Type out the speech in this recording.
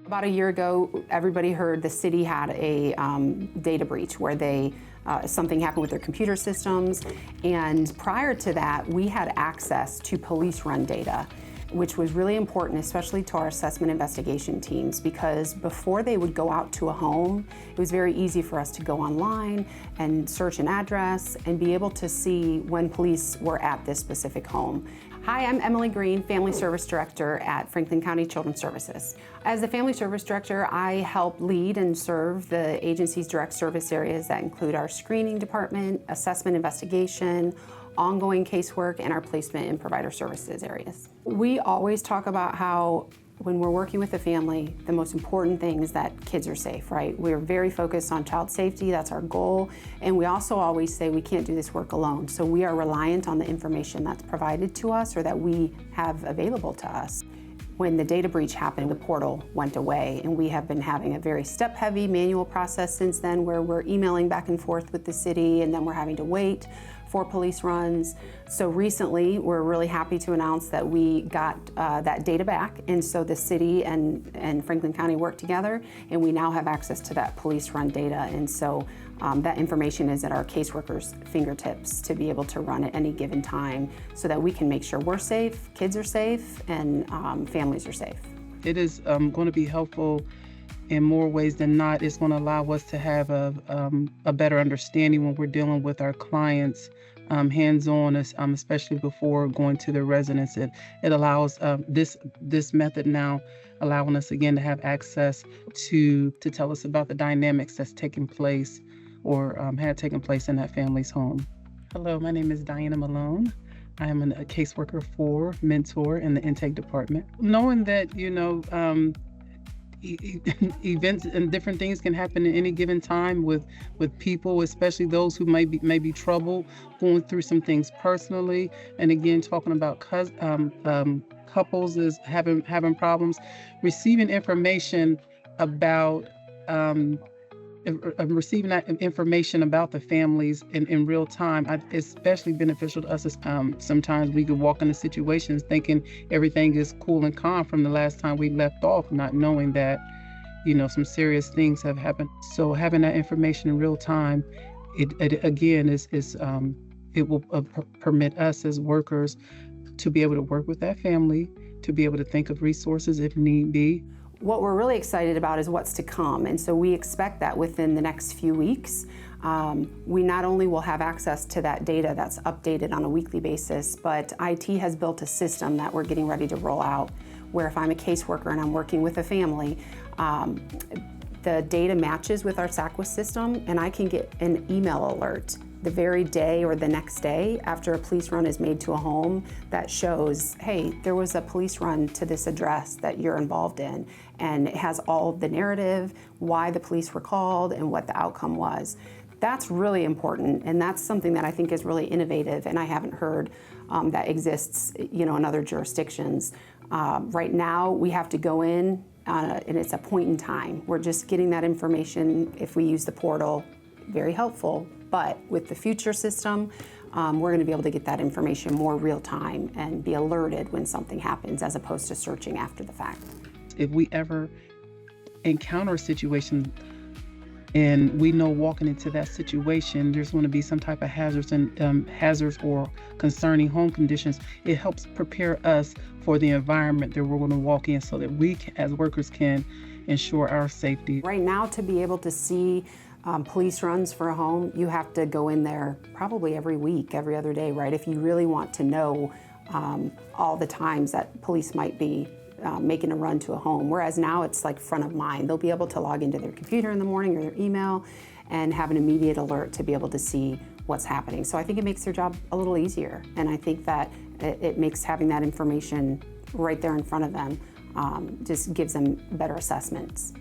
About a year ago, everybody heard the city had a data breach where something happened with their computer systems. And prior to that, we had access to police-run data, which was really important, especially to our assessment investigation teams, because before they would go out to a home, it was very easy for us to go online and search an address and be able to see when police were at this specific home. Hi, I'm Emily Green, Family Service Director at Franklin County Children's Services. As the Family Service Director, I help lead and serve the agency's direct service areas that include our screening department, assessment investigation, ongoing casework, and our placement and provider services areas. We always talk about how when we're working with a family, the most important thing is that kids are safe, right? We're very focused on child safety, that's our goal. And we also always say we can't do this work alone. So we are reliant on the information that's provided to us or that we have available to us. When the data breach happened, the portal went away, and we have been having a very step-heavy manual process since then where we're emailing back and forth with the city, and then we're having to wait for police runs. So recently, we're really happy to announce that we got that data back, and so the city and Franklin County worked together, and we now have access to that police run data, and so that information is at our caseworkers' fingertips to be able to run at any given time so that we can make sure we're safe, kids are safe, and families are safe. It is going to be helpful in more ways than not. It's going to allow us to have a better understanding when we're dealing with our clients hands-on, especially before going to their residence. It allows this method now allowing us again to have access to tell us about the dynamics that's taking place or had taken place in that family's home. Hello, my name is Diana Malone. I am a caseworker for Mentor in the intake department. Knowing that, events and different things can happen at any given time with people, especially those who may be troubled, going through some things personally. And again, talking about couples is having problems, receiving information about receiving that information about the families in real time, especially beneficial to us. Sometimes we could walk into situations thinking everything is cool and calm from the last time we left off, not knowing that, some serious things have happened. So having that information in real time, it again it will permit us as workers to be able to work with that family, to be able to think of resources if need be. What we're really excited about is what's to come, and so we expect that within the next few weeks, we not only will have access to that data that's updated on a weekly basis, but IT has built a system that we're getting ready to roll out, where if I'm a caseworker and I'm working with a family, the data matches with our SACWIS system, and I can get an email alert the very day or the next day after a police run is made to a home that shows, hey, there was a police run to this address that you're involved in. And it has all the narrative, why the police were called, and what the outcome was. That's really important, and that's something that I think is really innovative, and I haven't heard that exists, in other jurisdictions. Right now, we have to go in, and it's a point in time. We're just getting that information if we use the portal. Very helpful. But with the future system, we're going to be able to get that information more real time and be alerted when something happens as opposed to searching after the fact. If we ever encounter a situation and we know walking into that situation, there's going to be some type of hazards or concerning home conditions, it helps prepare us for the environment that we're going to walk in so that we as workers can ensure our safety. Right now, to be able to see police runs for a home, you have to go in there probably every week, every other day, right? If you really want to know all the times that police might be making a run to a home. Whereas now it's like front of mind. They'll be able to log into their computer in the morning or their email and have an immediate alert to be able to see what's happening. So I think it makes their job a little easier. And I think that it makes having that information right there in front of them just gives them better assessments.